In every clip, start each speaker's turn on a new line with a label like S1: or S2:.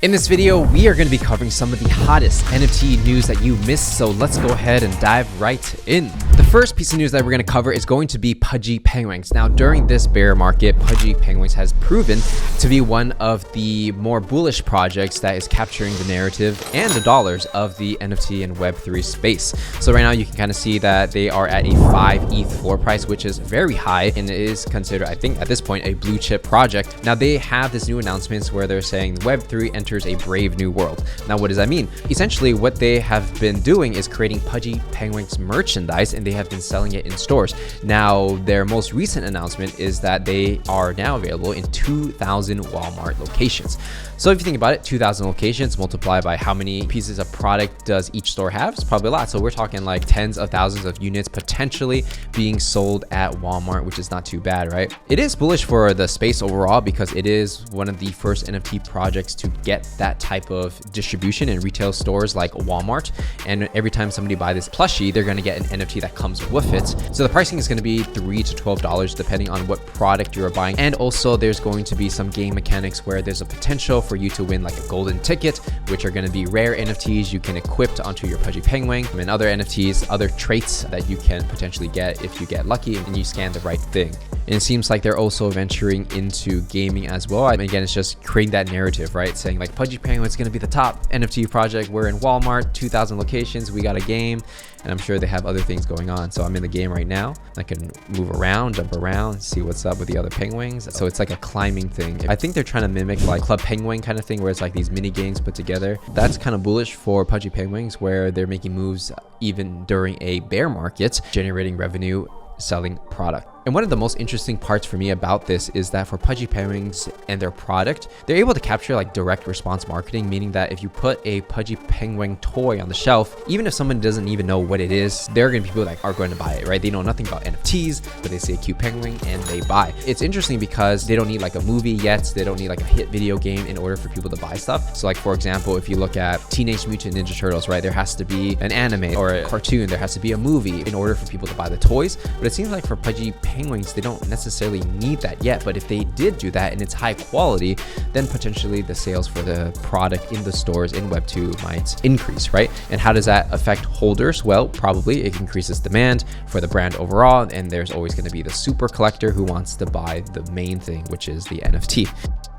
S1: In this video, we are going to be covering some of the hottest NFT news that you missed, so let's go ahead and dive right in. The first piece of news that we're going to cover is going to be Pudgy Penguins. Now, during this bear market, Pudgy Penguins has proven to be one of the more bullish projects that is capturing the narrative and the dollars of the NFT and Web3 space. So right now, you can kind of see that they are at a 5 ETH floor price, which is very high, and it is considered, I think, at this point, a blue chip project. Now, they have this new announcements where they're saying Web3 enters a brave new world. Now, what does that mean? Essentially, what they have been doing is creating Pudgy Penguins merchandise, and they have been selling it in stores. Now, their most recent announcement is that they are now available in 2,000 Walmart locations. So if you think about it, 2,000 locations multiplied by how many pieces of product does each store have? It's probably a lot. So we're talking like tens of thousands of units potentially being sold at Walmart, which is not too bad, right? It is bullish for the space overall because it is one of the first NFT projects to get that type of distribution in retail stores like Walmart. And every time somebody buys this plushie, they're going to get an NFT that comes with it. So the pricing is going to be $3 to $12 depending on what product you're buying. And also there's going to be some game mechanics where there's a potential for you to win like a golden ticket, which are going to be rare NFTs you can equip onto your Pudgy Penguin, and other NFTs, other traits that you can potentially get if you get lucky and you scan the right thing. And it seems like they're also venturing into gaming as well. I mean, again, it's just creating that narrative, right? Saying like Pudgy Penguin is going to be the top NFT project. We're in Walmart, 2,000 locations. We got a game, and I'm sure they have other things going on. So I'm in the game right now. I can move around, jump around, see what's up with the other penguins. So it's like a climbing thing. I think they're trying to mimic like Club Penguin kind of thing, where it's like these mini games put together. That's kind of bullish for Pudgy Penguins, where they're making moves even during a bear market, generating revenue, selling product. And one of the most interesting parts for me about this is that for Pudgy Penguins and their product, they're able to capture like direct response marketing, meaning that if you put a Pudgy Penguin toy on the shelf, even if someone doesn't even know what it is, there are going to be people that are going to buy it, right? They know nothing about NFTs, but they see a cute penguin and they buy. It's interesting because they don't need like a movie yet. They don't need like a hit video game in order for people to buy stuff. So like, for example, if you look at Teenage Mutant Ninja Turtles, right? There has to be an anime or a cartoon. There has to be a movie in order for people to buy the toys. But it seems like for Pudgy Penguins, they don't necessarily need that yet, but if they did do that and it's high quality, then potentially the sales for the product in the stores in Web2 might increase, right? And how does that affect holders? Well, probably it increases demand for the brand overall, and there's always going to be the super collector who wants to buy the main thing, which is the NFT.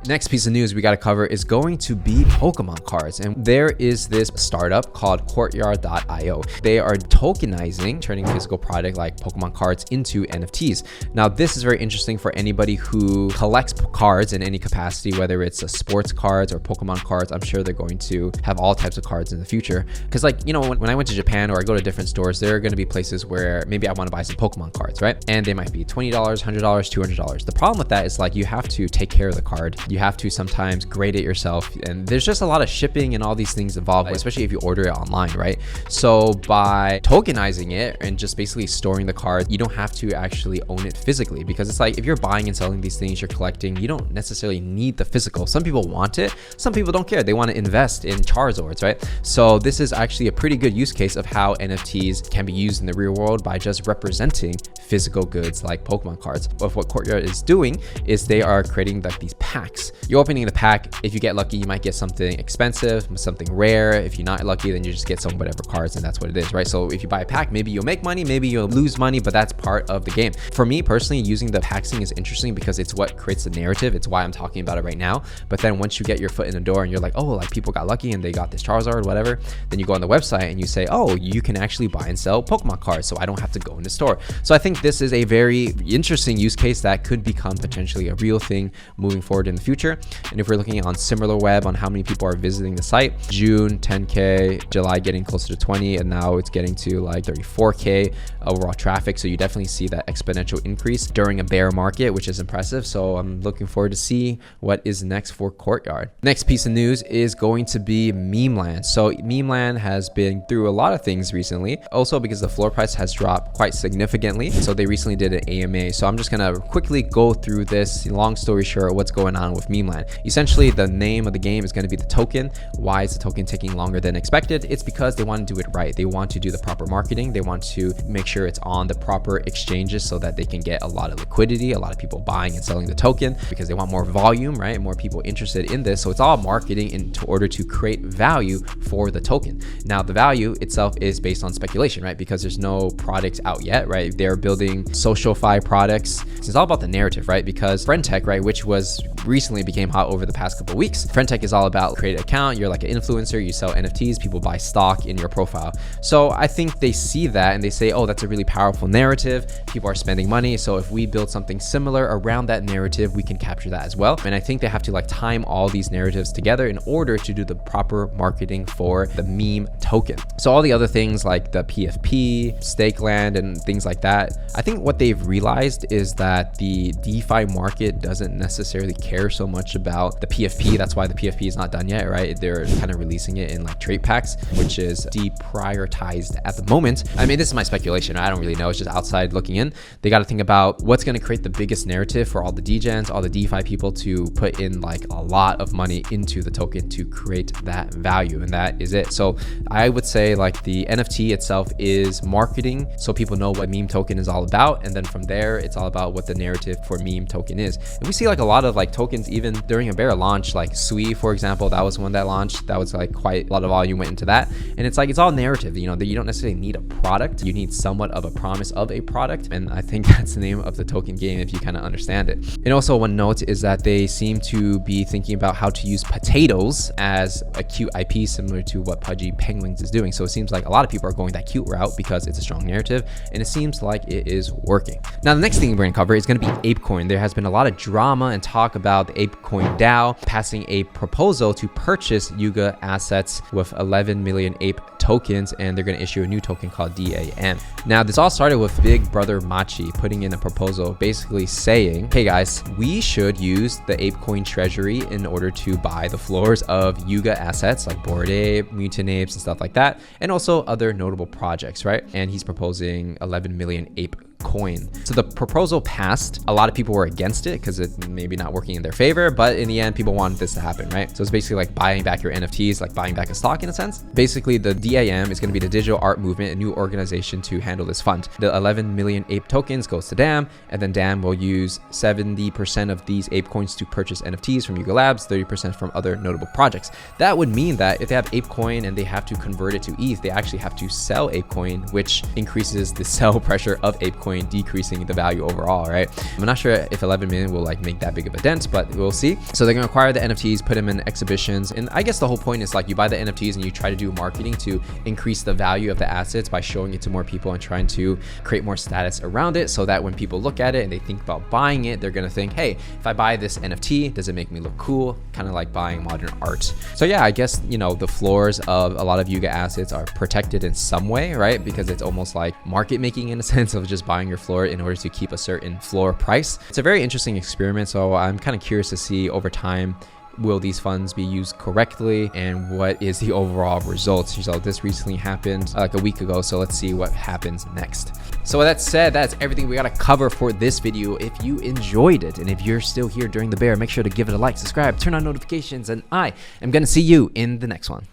S1: Next piece of news we got to cover is going to be Pokemon cards. And there is this startup called Courtyard.io. They are tokenizing, turning physical product like Pokemon cards into NFTs. Now, this is very interesting for anybody who collects cards in any capacity, whether it's a sports cards or Pokemon cards. I'm sure they're going to have all types of cards in the future. Because like, you know, when I went to Japan or I go to different stores, there are going to be places where maybe I want to buy some Pokemon cards, right? And they might be $20, $100, $200. The problem with that is like, you have to take care of the card. You have to sometimes grade it yourself, and there's just a lot of shipping and all these things involved, especially if you order it online, right? So by tokenizing it and just basically storing the card, you don't have to actually own it physically, because it's like if you're buying and selling these things, you're collecting, you don't necessarily need the physical. Some people want it, some people don't care. They want to invest in Charizards, right? So this is actually a pretty good use case of how NFTs can be used in the real world by just representing physical goods like Pokemon cards. But what Courtyard is doing is they are creating like these packs. You're opening the pack. If you get lucky, you might get something expensive, something rare. If you're not lucky, then you just get some whatever cards, and that's what it is, right? So if you buy a pack, maybe you'll make money, maybe you'll lose money, but that's part of the game. For me personally, using the paxing is interesting because it's what creates the narrative. It's why I'm talking about it right now. But then once you get your foot in the door and you're like, oh, like people got lucky and they got this Charizard, whatever, then you go on the website and you say, oh, you can actually buy and sell Pokemon cards, so I don't have to go in the store. So I think this is a very interesting use case that could become potentially a real thing moving forward in the future. And if we're looking on SimilarWeb on how many people are visiting the site, June 10K, July getting closer to 20, and now it's getting to like 34K overall traffic. So you definitely see that exponential increase during a bear market, which is impressive. So I'm looking forward to see what is next for Courtyard. Next piece of news is going to be MEMEland. So MEMEland has been through a lot of things recently, also because the floor price has dropped quite significantly. So they recently did an AMA. So I'm just gonna quickly go through this. Long story short, what's going on with meme land. Essentially, the name of the game is going to be the token. Why is the token taking longer than expected? It's because they want to do it right. They want to do the proper marketing. They want to make sure it's on the proper exchanges so that they can get a lot of liquidity, a lot of people buying and selling the token, because they want more volume, right? More people interested in this. So it's all marketing in order to create value for the token. Now, the value itself is based on speculation, right? Because there's no product out yet, right? They're building social-fi products. It's all about the narrative, right? Because friend tech, right, which was recently became hot over the past couple of weeks. Friend tech is all about create an account. You're like an influencer. You sell NFTs. People buy stock in your profile. So I think they see that and they say, oh, that's a really powerful narrative. People are spending money. So if we build something similar around that narrative, we can capture that as well. And I think they have to like time all these narratives together in order to do the proper marketing for the meme token. So all the other things like the PFP, stake land, and things like that, I think what they've realized is that the DeFi market doesn't necessarily care so much about the PFP. That's why the PFP is not done yet, right? They're kind of releasing it in like trade packs, which is deprioritized at the moment. I mean, this is my speculation. I don't really know. It's just outside looking in. They got to think about what's going to create the biggest narrative for all the degens, all the DeFi people to put in like a lot of money into the token to create that value. And that is it. So I would say like the NFT itself is marketing so people know what meme token is all about. And then from there, it's all about what the narrative for meme token is. And we see like a lot of like tokens even during a bear launch, like Sui, for example, that was one that launched. That was like quite a lot of volume went into that. And it's like, it's all narrative, you know, that you don't necessarily need a product. You need somewhat of a promise of a product. And I think that's the name of the token game if you kind of understand it. And also one note is that they seem to be thinking about how to use potatoes as a cute IP similar to what Pudgy Penguins is doing. So it seems like a lot of people are going that cute route because it's a strong narrative and it seems like it is working. Now, the next thing we're going to cover is going to be ApeCoin. There has been a lot of drama and talk about the ApeCoin DAO passing a proposal to purchase Yuga assets with 11 million ape tokens, and they're going to issue a new token called DAM. Now, this all started with Big Brother Machi putting in a proposal basically saying, hey guys, we should use the ApeCoin treasury in order to buy the floors of Yuga assets like Bored Ape, Mutant Apes, and stuff like that, and also other notable projects, right? And he's proposing 11 million ape coin. So the proposal passed. A lot of people were against it because it maybe not working in their favor, but in the end, people wanted this to happen, right? So it's basically like buying back your NFTs, like buying back a stock in a sense. Basically, the DAM is going to be the digital art movement, a new organization to handle this fund. The 11 million ape tokens goes to DAM, and then DAM will use 70% of these ape coins to purchase NFTs from Yuga Labs, 30% from other notable projects. That would mean that if they have ApeCoin and they have to convert it to ETH, they actually have to sell ApeCoin, which increases the sell pressure of ApeCoin, decreasing the value overall, right? I'm not sure if 11 million will like make that big of a dent, but we'll see. So they're gonna acquire the NFTs, put them in exhibitions, and I guess the whole point is like you buy the NFTs and you try to do marketing to increase the value of the assets by showing it to more people and trying to create more status around it, so that when people look at it and they think about buying it, they're gonna think, hey, if I buy this NFT, does it make me look cool? Kind of like buying modern art. So yeah, I guess, you know, the floors of a lot of Yuga assets are protected in some way, right? Because it's almost like market making in a sense of just buying your floor in order to keep a certain floor price. It's a very interesting experiment, so I'm kind of curious to see over time, will these funds be used correctly and what is the overall results? So this recently happened like a week ago, so let's see what happens next. So with that said, that's everything we got to cover for this video. If you enjoyed it and if you're still here during the bear, make sure to give it a like, subscribe, turn on notifications, and I am going to see you in the next one.